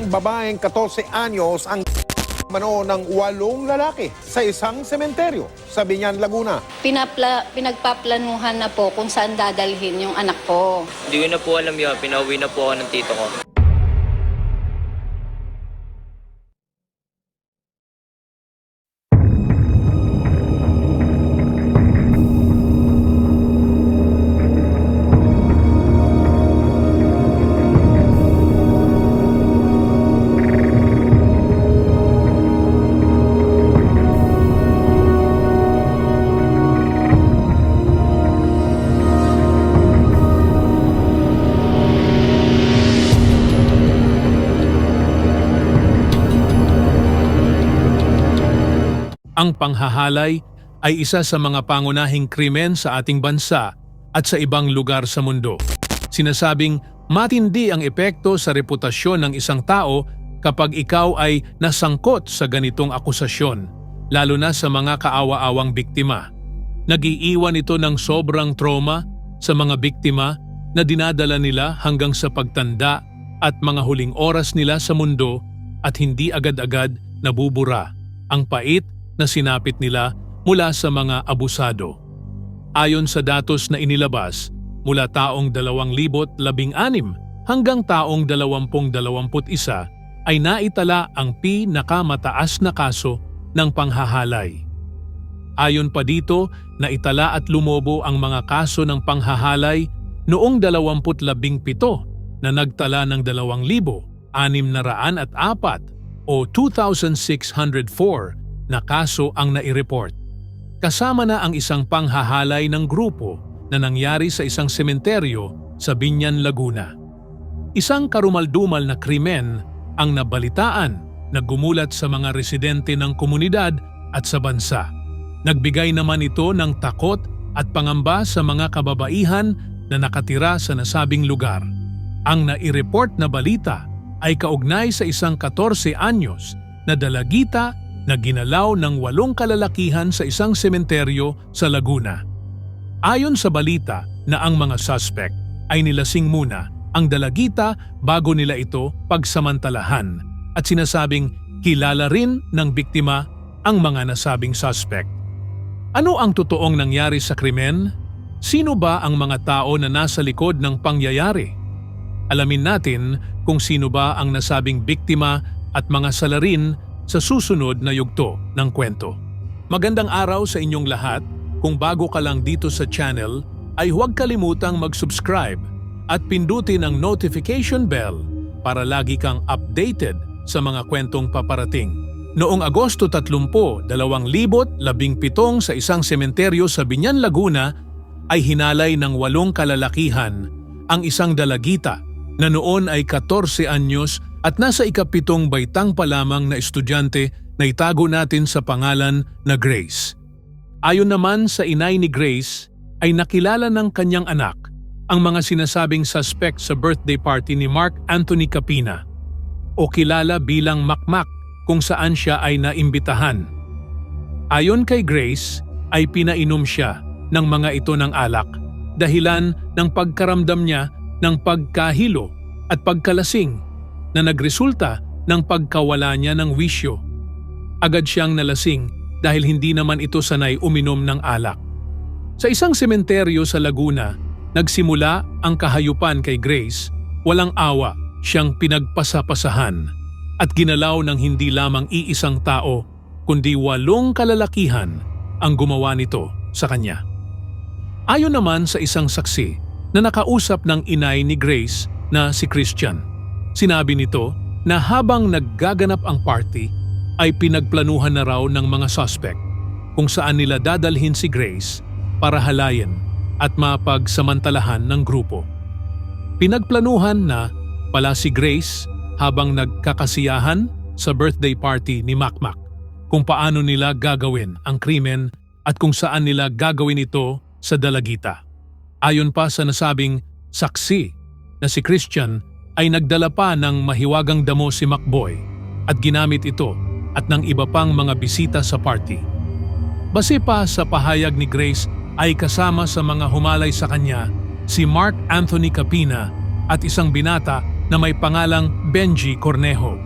isang babaeng 14 anyos ang mano ng 8 lalaki sa isang sementeryo sa Biñan, Laguna. Pinagpaplanuhan na po kung saan dadalhin yung anak ko. Hindi ko na po alam yun. Pinauwi na po ako ng tito ko. Ang panghahalay ay isa sa mga pangunahing krimen sa ating bansa at sa ibang lugar sa mundo. Sinasabing matindi ang epekto sa reputasyon ng isang tao kapag ikaw ay nasangkot sa ganitong akusasyon, lalo na sa mga kaawa-awang biktima. Nag-iiwan ito ng sobrang trauma sa mga biktima na dinadala nila hanggang sa pagtanda at mga huling oras nila sa mundo at hindi agad-agad nabubura ang pait na sinapit nila mula sa mga abusado. Ayon sa datos na inilabas, mula taong 2016 hanggang taong 2021 ay naitala ang pinakamataas na kaso ng panghahalay. Ayon pa dito, naitala at lumobo ang mga kaso ng panghahalay noong 2017 na nagtala ng 2,604 o 2,604 na kaso ang nai-report. Kasama na ang isang panghahalay ng grupo na nangyari sa isang sementeryo sa Biñan, Laguna. Isang karumaldumal na krimen ang nabalitaan na gumulat sa mga residente ng komunidad at sa bansa. Nagbigay naman ito ng takot at pangamba sa mga kababaihan na nakatira sa nasabing lugar. Ang nai-report na balita ay kaugnay sa isang 14 anyos na dalagita na ginalaw ng 8 kalalakihan sa isang sementeryo sa Laguna. Ayon sa balita na ang mga suspect ay nilasing muna ang dalagita bago nila ito pagsamantalahan at sinasabing kilala rin ng biktima ang mga nasabing suspect. Ano ang totoong nangyari sa krimen? Sino ba ang mga tao na nasa likod ng pangyayari? Alamin natin kung sino ba ang nasabing biktima at mga salarin sa susunod na yugto ng kwento. Magandang araw sa inyong lahat. Kung bago ka lang dito sa channel, ay huwag kalimutang mag-subscribe at pindutin ang notification bell para lagi kang updated sa mga kwentong paparating. Noong Agosto 30, 2017 sa isang sementeryo sa Biñan, Laguna ay hinalay ng 8 kalalakihan ang isang dalagita na noon ay 14 anyos at nasa ika-7 baitang pa lamang na estudyante na itago natin sa pangalan na Grace. Ayon naman sa inay ni Grace, ay nakilala ng kanyang anak ang mga sinasabing suspect sa birthday party ni Mark Anthony Capina o kilala bilang Makmak kung saan siya ay naimbitahan. Ayon kay Grace, ay pinainom siya ng mga ito ng alak dahilan ng pagkaramdam niya ng pagkahilo at pagkalasing na nagresulta ng pagkawala niya ng wisyo. Agad siyang nalasing dahil hindi naman ito sanay uminom ng alak. Sa isang sementeryo sa Laguna, nagsimula ang kahayupan kay Grace. Walang awa, siyang pinagpasapasahan at ginalaw ng hindi lamang iisang tao, kundi 8 kalalakihan ang gumawa nito sa kanya. Ayon naman sa isang saksi na nakausap ng inay ni Grace na si Christian, sinabi nito na habang naggaganap ang party ay pinagplanuhan na raw ng mga suspect kung saan nila dadalhin si Grace para halayin at mapagsamantalahan ng grupo. Pinagplanuhan na pala si Grace habang nagkakasiyahan sa birthday party ni Makmak kung paano nila gagawin ang krimen at kung saan nila gagawin ito sa dalagita. Ayon pa sa nasabing saksi na si Christian ay nagdala pa ng mahiwagang damo si Macboy at ginamit ito at ng iba pang mga bisita sa party. Base pa sa pahayag ni Grace ay kasama sa mga humalay sa kanya si Mark Anthony Capina at isang binata na may pangalang Benji Cornejo.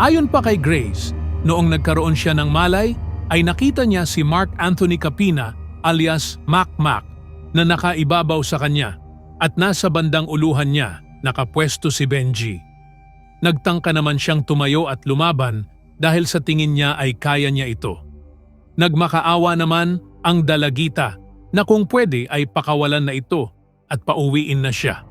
Ayon pa kay Grace, noong nagkaroon siya ng malay ay nakita niya si Mark Anthony Capina alias Mac Mac na nakaibabaw sa kanya at nasa bandang uluhan niya nakapwesto si Benji. Nagtangka naman siyang tumayo at lumaban dahil sa tingin niya ay kaya niya ito. Nagmakaawa naman ang dalagita na kung pwede ay pakawalan na ito at pauwiin na siya.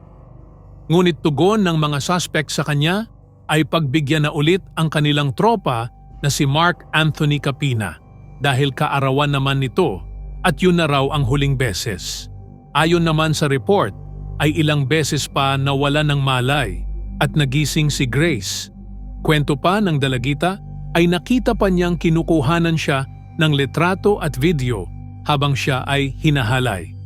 Ngunit tugon ng mga suspect sa kanya ay pagbigyan na ulit ang kanilang tropa na si Mark Anthony Capina dahil kaarawan naman nito at yun na raw ang huling beses. Ayon naman sa report ay ilang beses pa nawala ng malay at nagising si Grace. Kwento pa ng dalagita ay nakita pa niyang kinukuhanan siya ng litrato at video habang siya ay hinahalay.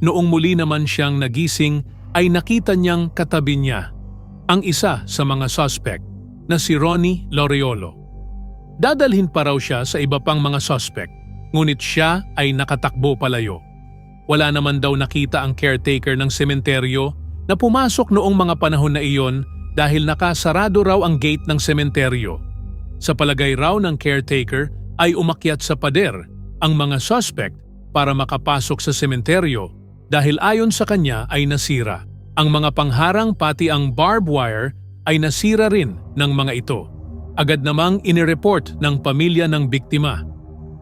Noong muli naman siyang nagising ay nakita niyang katabi niya ang isa sa mga suspect na si Ronnie Loriolo. Dadalhin pa raw siya sa iba pang mga suspect, ngunit siya ay nakatakbo palayo. Wala naman daw nakita ang caretaker ng sementeryo na pumasok noong mga panahon na iyon dahil nakasarado raw ang gate ng sementeryo. Sa palagay raw ng caretaker ay umakyat sa pader ang mga suspect para makapasok sa sementeryo dahil ayon sa kanya ay nasira. Ang mga pangharang pati ang barbed wire ay nasira rin ng mga ito. Agad namang inireport ng pamilya ng biktima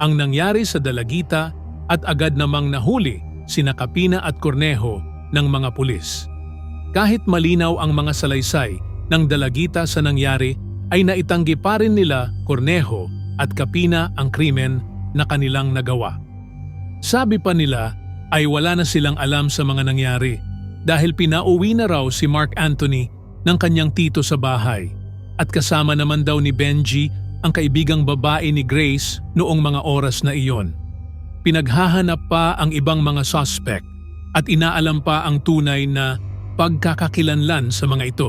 ang nangyari sa dalagita at agad namang nahuli sina Capina at Cornejo ng mga pulis. Kahit malinaw ang mga salaysay ng dalagita sa nangyari ay naitanggi pa rin nila Cornejo at Capina ang krimen na kanilang nagawa. Sabi pa nila ay wala na silang alam sa mga nangyari dahil pinauwi na raw si Mark Anthony ng kanyang tito sa bahay at kasama naman daw ni Benji ang kaibigang babae ni Grace noong mga oras na iyon. Pinaghahanap pa ang ibang mga suspect at inaalam pa ang tunay na pagkakakilanlan sa mga ito.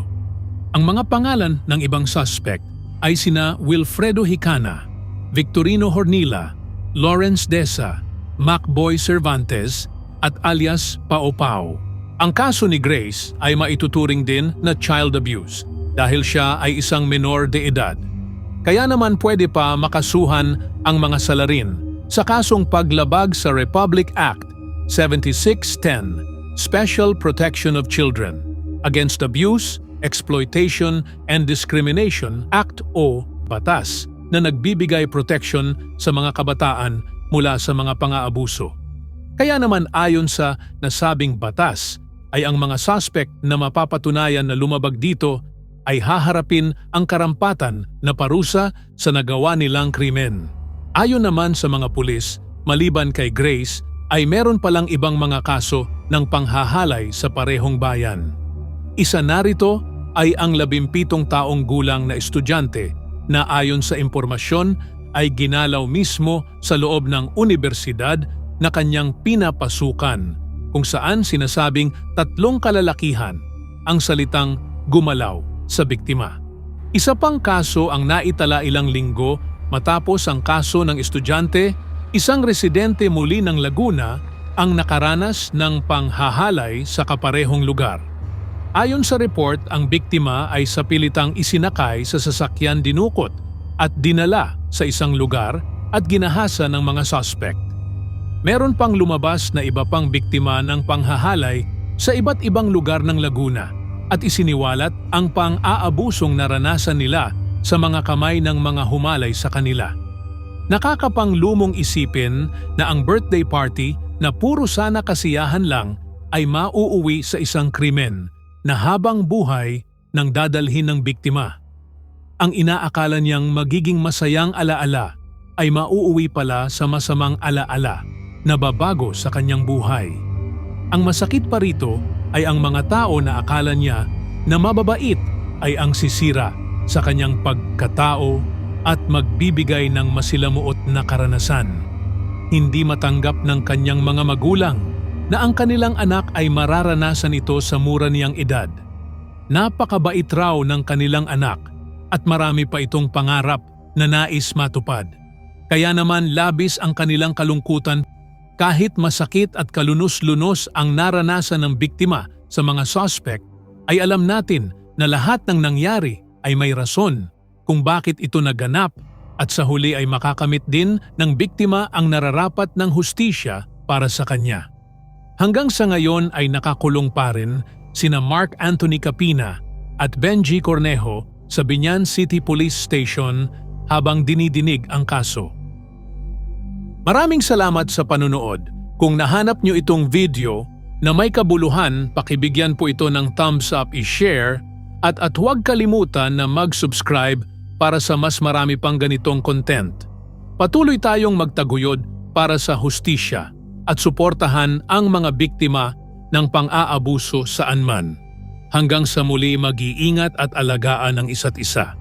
Ang mga pangalan ng ibang suspect ay sina Wilfredo Hicana, Victorino Hornila, Lawrence Deza, Macboy Cervantes at alias Pao Pao. Ang kaso ni Grace ay maituturing din na child abuse dahil siya ay isang menor de edad. Kaya naman pwede pa makasuhan ang mga salarin sa kasong paglabag sa Republic Act 7610, Special Protection of Children Against Abuse, Exploitation and Discrimination Act o Batas na nagbibigay protection sa mga kabataan mula sa mga pang-aabuso. Kaya naman ayon sa nasabing batas ay ang mga suspect na mapapatunayan na lumabag dito ay haharapin ang karampatan na parusa sa nagawa nilang krimen. Ayon naman sa mga pulis, maliban kay Grace, ay meron palang ibang mga kaso ng panghahalay sa parehong bayan. Isa narito ay ang 17 taong gulang na estudyante na ayon sa impormasyon ay ginalaw mismo sa loob ng universidad na kanyang pinapasukan kung saan sinasabing 3 kalalakihan ang salitang gumalaw sa biktima. Isa pang kaso ang naitala ilang linggo matapos ang kaso ng estudyante, isang residente muli ng Laguna ang nakaranas ng panghahalay sa kaparehong lugar. Ayon sa report, ang biktima ay sa pilitang isinakay sa sasakyan dinukot at dinala sa isang lugar at ginahasa ng mga suspect. Meron pang lumabas na iba pang biktima ng panghahalay sa iba't ibang lugar ng Laguna at isiniwalat ang pang-aabusong naranasan nila sa mga kamay ng mga humalay sa kanila. Nakakapanglumong isipin na ang birthday party na puro sana kasiyahan lang ay mauuwi sa isang krimen na habang buhay nang dadalhin ng biktima. Ang inaakala niyang magiging masayang alaala ay mauuwi pala sa masamang alaala na babago sa kanyang buhay. Ang masakit pa rito ay ang mga tao na akala niya na mababait ay ang sisira sa kanyang pagkatao at magbibigay ng masilamuot na karanasan. Hindi matanggap ng kanyang mga magulang na ang kanilang anak ay mararanasan ito sa mura niyang edad. Napakabait raw ng kanilang anak at marami pa itong pangarap na nais matupad. Kaya naman labis ang kanilang kalungkutan kahit masakit at kalunos-lunos ang naranasan ng biktima sa mga suspect, ay alam natin na lahat ng nangyari ay may rason kung bakit ito naganap at sa huli ay makakamit din ng biktima ang nararapat ng hustisya para sa kanya. Hanggang sa ngayon ay nakakulong pa rin sina Mark Anthony Capina at Benji Cornejo sa Biñan City Police Station habang dinidinig ang kaso. Maraming salamat sa panunood. Kung nahanap nyo itong video na may kabuluhan, pakibigyan po ito ng thumbs up, i-share at huwag kalimutan na mag-subscribe para sa mas marami pang ganitong content. Patuloy tayong magtaguyod para sa hustisya at suportahan ang mga biktima ng pang-aabuso saan man. Hanggang sa muli, mag-iingat at alagaan ang isa't isa.